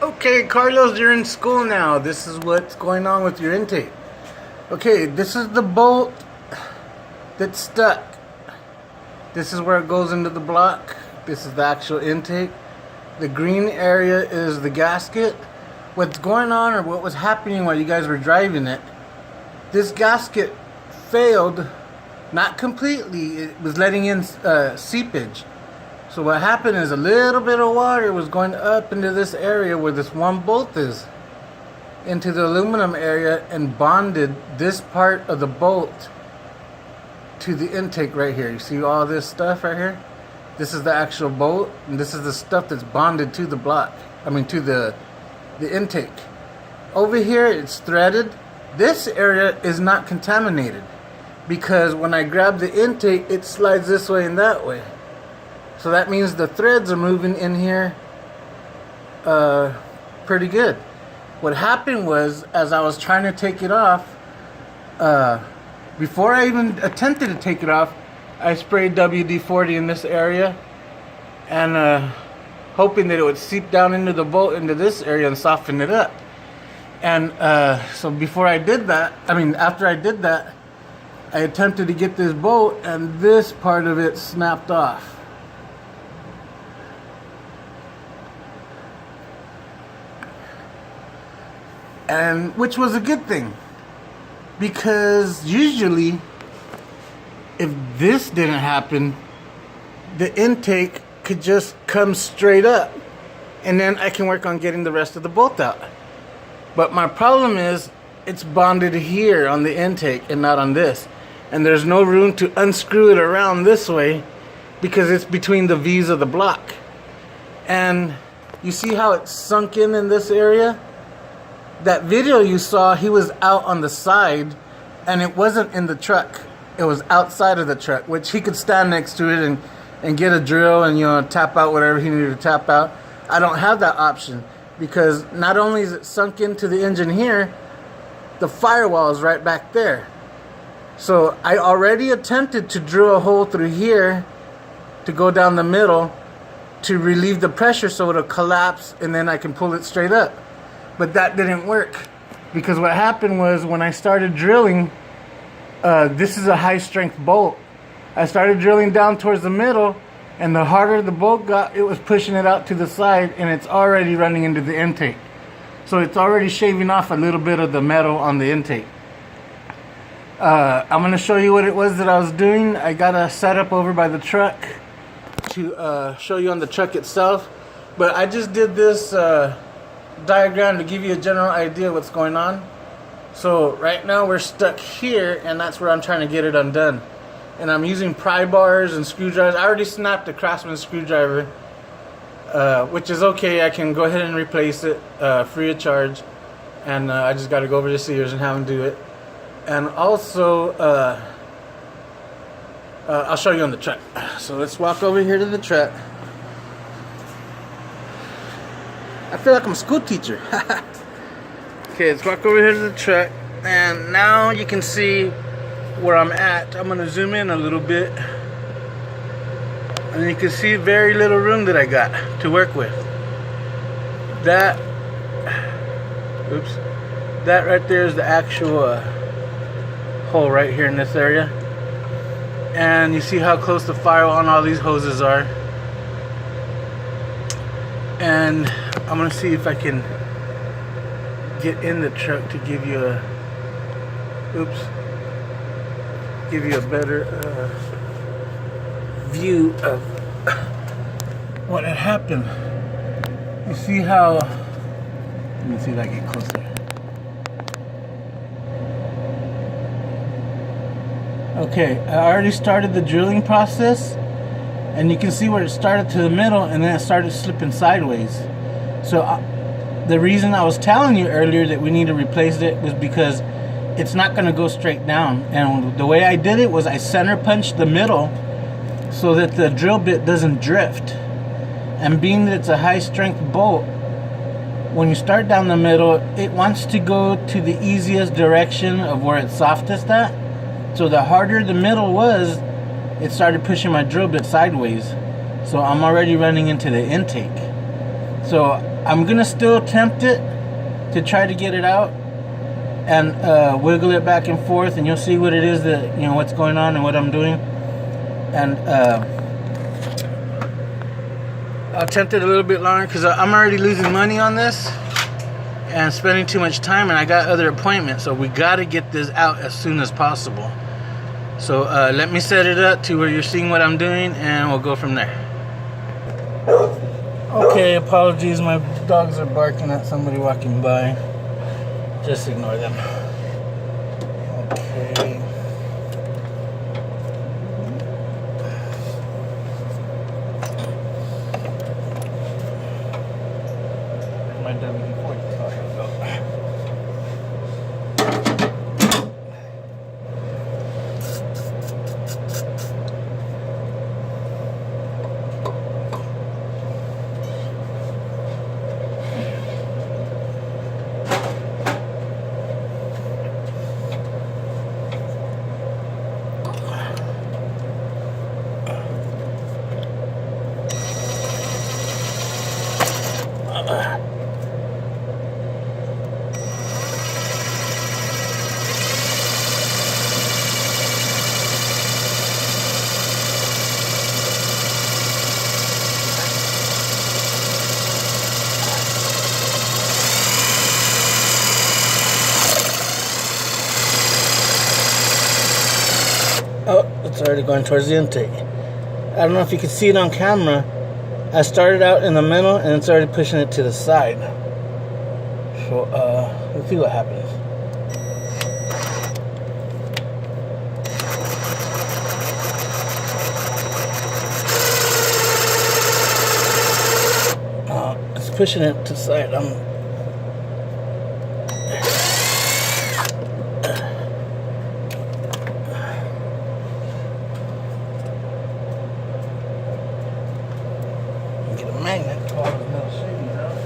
Okay, Carlos, you're in school now. This is what's going on with your intake. Okay, this is the bolt that's stuck. This is where it goes into the block. This is the actual intake. The green area is the gasket. What's going on, or what was happening while you guys were driving it, this gasket failed, not completely. It was letting in seepage. So what happened is a little bit of water was going up into this area where this one bolt is, into the aluminum area, and bonded this part of the bolt to the intake right here. You see all this stuff right here? This is the actual bolt, and this is the stuff that's bonded to the block. To the intake. Over here it's threaded. This area is not contaminated because when I grab the intake, it slides this way and that way. So that means the threads are moving in here pretty good. What happened was, as I was trying to take it off, before I even attempted to take it off, I sprayed WD-40 in this area, and hoping that it would seep down into the bolt into this area and soften it up. And so before I did that, after I did that, I attempted to get this bolt, and this part of it snapped off. And which was a good thing, because usually if this didn't happen, the intake could just come straight up and then I can work on getting the rest of the bolt out. But my problem is it's bonded here on the intake and not on this, and there's no room to unscrew it around this way because it's between the V's of the block. And you see how it's sunk in this area? That video you saw, he was out on the side, and it wasn't in the truck. It was outside of the truck, which he could stand next to it and get a drill and tap out whatever he needed to tap out. I don't have that option because not only is it sunk into the engine here, the firewall is right back there. So I already attempted to drill a hole through here to go down the middle to relieve the pressure so it'll collapse and then I can pull it straight up. But that didn't work because what happened was when I started drilling, this is a high strength bolt. I started drilling down towards the middle, and the harder the bolt got, it was pushing it out to the side, and it's already running into the intake. So it's already shaving off a little bit of the metal on the intake. I'm going to show you what it was that I was doing. I got a setup over by the truck to show you on the truck itself. But I just did this diagram to give you a general idea what's going on. So right now we're stuck here, and that's where I'm trying to get it undone. And I'm using pry bars and screwdrivers. I already snapped a Craftsman screwdriver, which is okay. I can go ahead and replace it free of charge. And I just got to go over to Sears and have them do it. And also, I'll show you on the truck. So let's walk over here to the truck. I feel like I'm a school teacher. Okay, let's walk over here to the truck, and now you can see where I'm at. I'm gonna zoom in a little bit, and you can see very little room that I got to work with. That right there is the actual hole right here in this area, and you see how close the firewall on all these hoses are. And I'm gonna see if I can get in the truck to give you a better view of what had happened. You see how, let me see if I get closer. Okay, I already started the drilling process, and you can see where it started to the middle and then it started slipping sideways. So the reason I was telling you earlier that we need to replace it was because it's not going to go straight down. And the way I did it was I center punched the middle so that the drill bit doesn't drift. And being that it's a high strength bolt, when you start down the middle, it wants to go to the easiest direction of where it's softest at. So the harder the middle was, it started pushing my drill bit sideways. So I'm already running into the intake. So I'm gonna still attempt it to try to get it out and wiggle it back and forth, and you'll see what it is that, you know, what's going on and what I'm doing. And I'll attempt it a little bit longer because I'm already losing money on this and spending too much time, and I got other appointments, so we got to get this out as soon as possible. So let me set it up to where you're seeing what I'm doing, and we'll go from there. Okay, apologies, my dogs are barking at somebody walking by. Just ignore them. Okay. My WD-40. Oh, here we go. Oh, it's already going towards the intake. I don't know if you can see it on camera. I started out in the middle and it's already pushing it to the side. So, let's see what happens. It's pushing it to the side. Get a magnet to all those metal shavings out.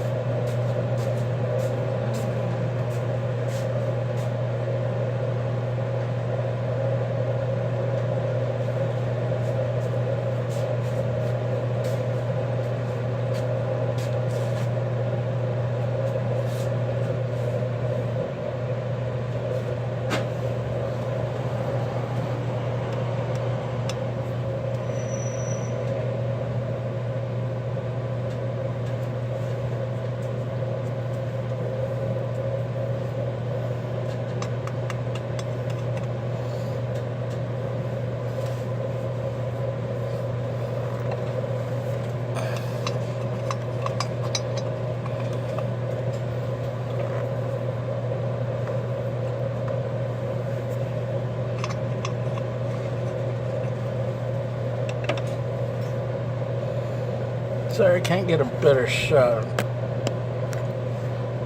Sorry, I can't get a better shot.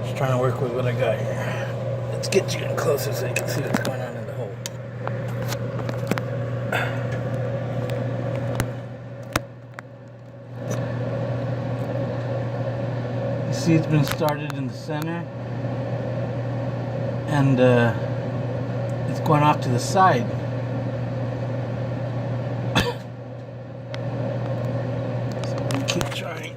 Just trying to work with what I got here. Let's get you in closer so you can see what's going on in the hole. You see it's been started in the center, and it's going off to the side. Keep trying.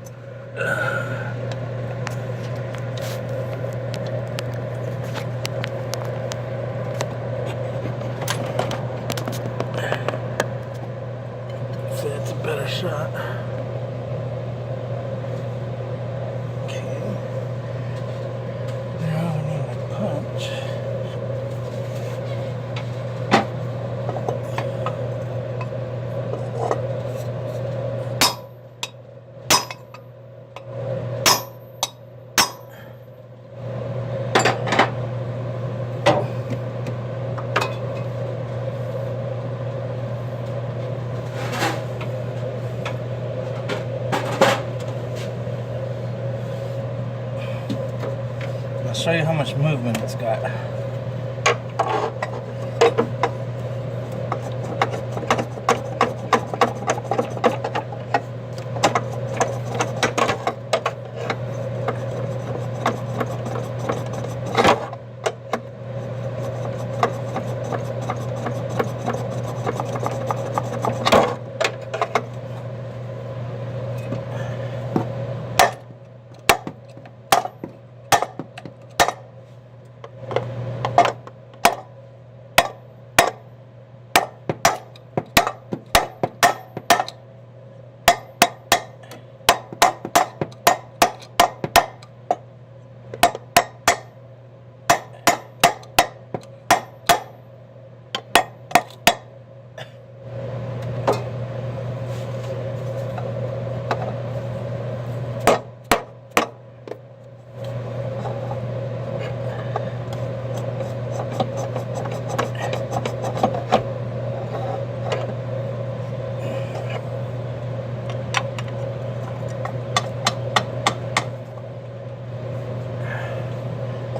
See, that's a better shot. Okay. Now we need a punch. I'll show you how much movement it's got.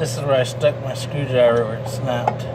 This is where I stuck my screwdriver where it snapped.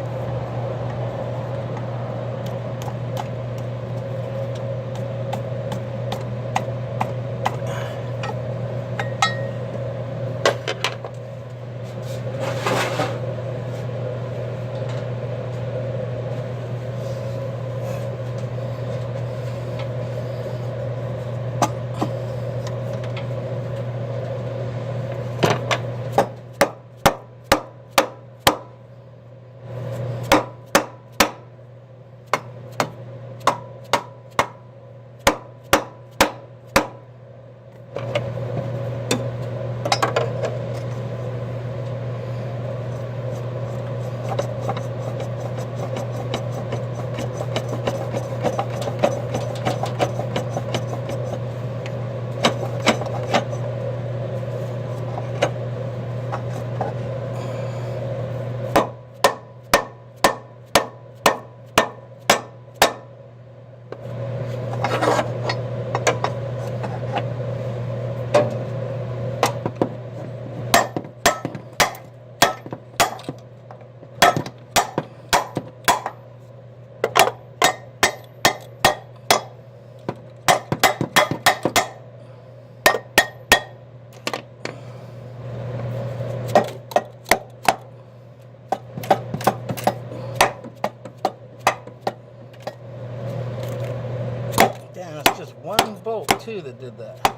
Damn, it's just one bolt too that did that.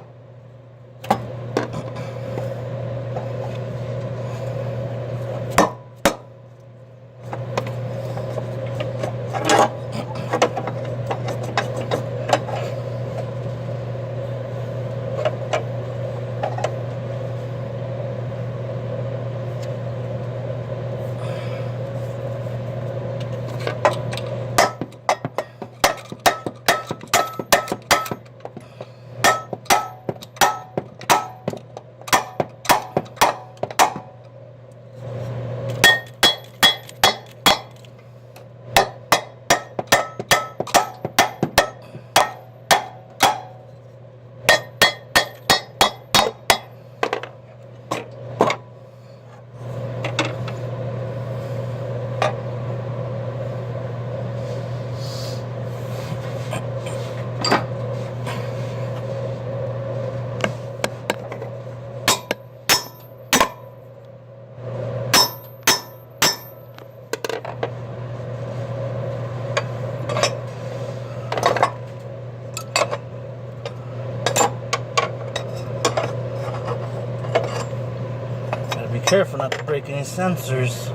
Careful not to break any sensors.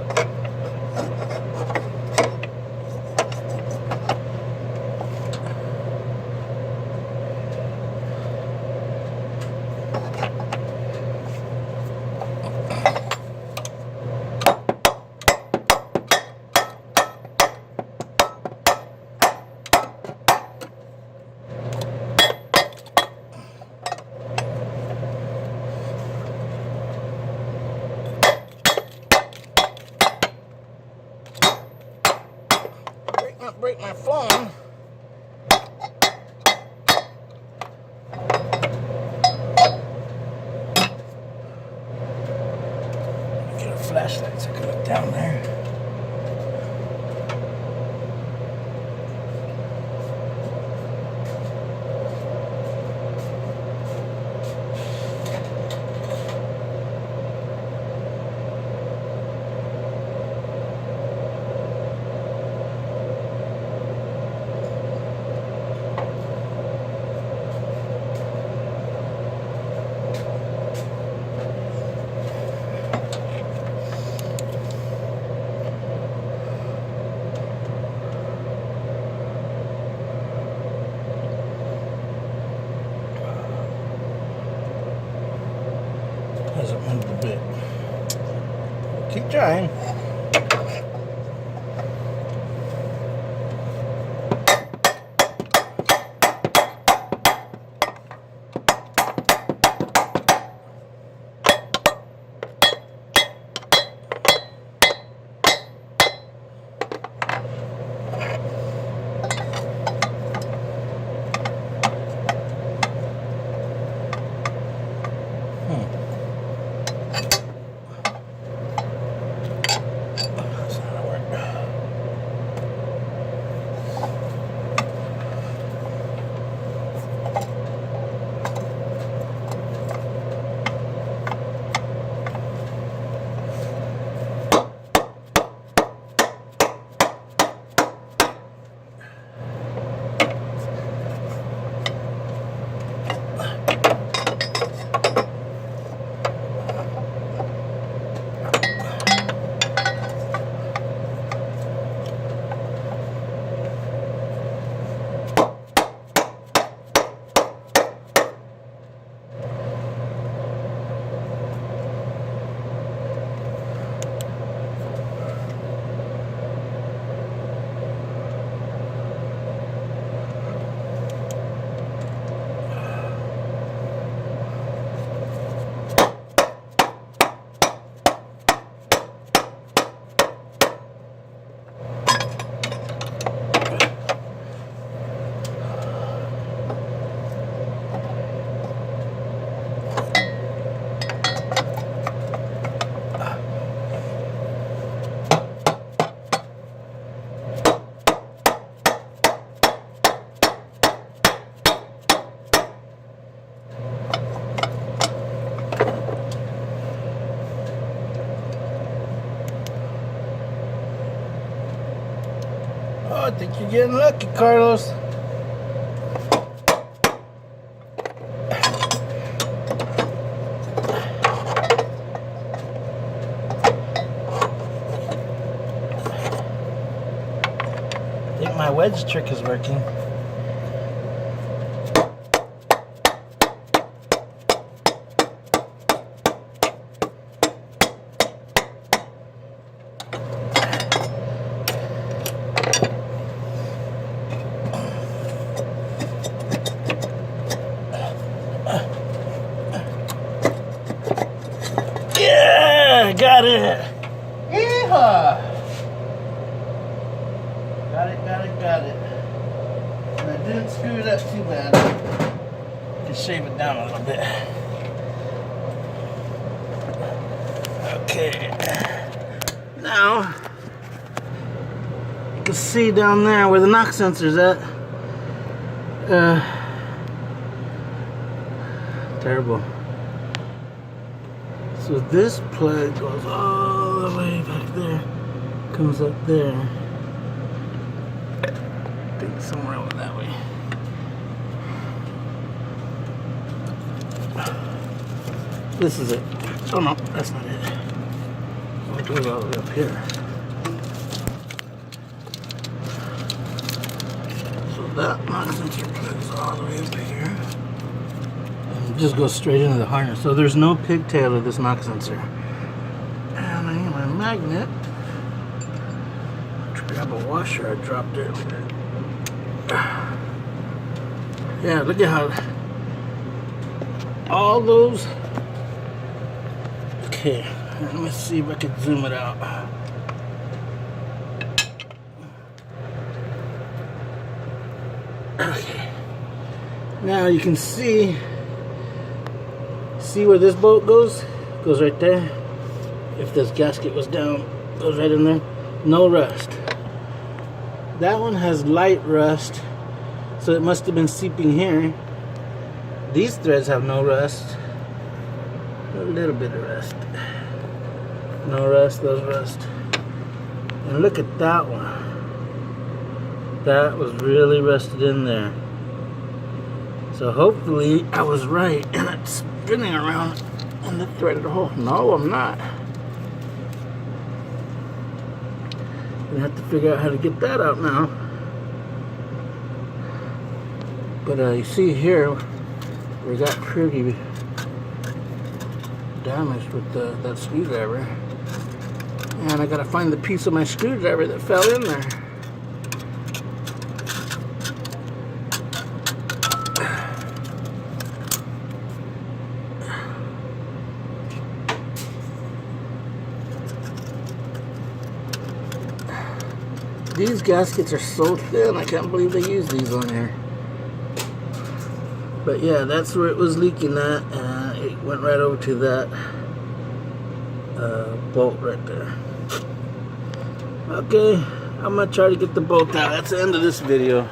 Not break my phone. Get a flashlight so I can look down there. Hasn't moved a bit. Keep trying. I think you're getting lucky, Carlos. I think my wedge trick is working. Yeah, got it. Yeehaw. Got it. And I didn't screw it up too bad. I can shave it down a little bit. Okay. Now, you can see down there where the knock sensor's at. Terrible. So this plug goes all the way back there, comes up there. I think somewhere over that way. This is it. Oh no, that's not it. It goes all the way up here. So that knock sensor plugs all the way up here. And just goes straight into the harness. So there's no pigtail of this knock sensor. And I need my magnet to grab a washer I dropped earlier. Yeah, look at how all those. Okay, let me see if I can zoom it out. Okay, now you can see where this bolt goes right there. If this gasket was down, goes right in there. No rust. That one has light rust, so it must have been seeping here. These threads have no rust. A little bit of rust. No rust, those rust. And look at that one. That was really rusted in there. So hopefully I was right and it's spinning around in the threaded hole. No, I'm not. Gonna have to figure out how to get that out now. But you see here, we got pretty damaged with that screwdriver. And I gotta find the piece of my screwdriver that fell in there. These gaskets are so thin, I can't believe they use these on here. But yeah, that's where it was leaking at, and it went right over to that bolt right there. Okay, I'm gonna try to get the bolt out. That's the end of this video.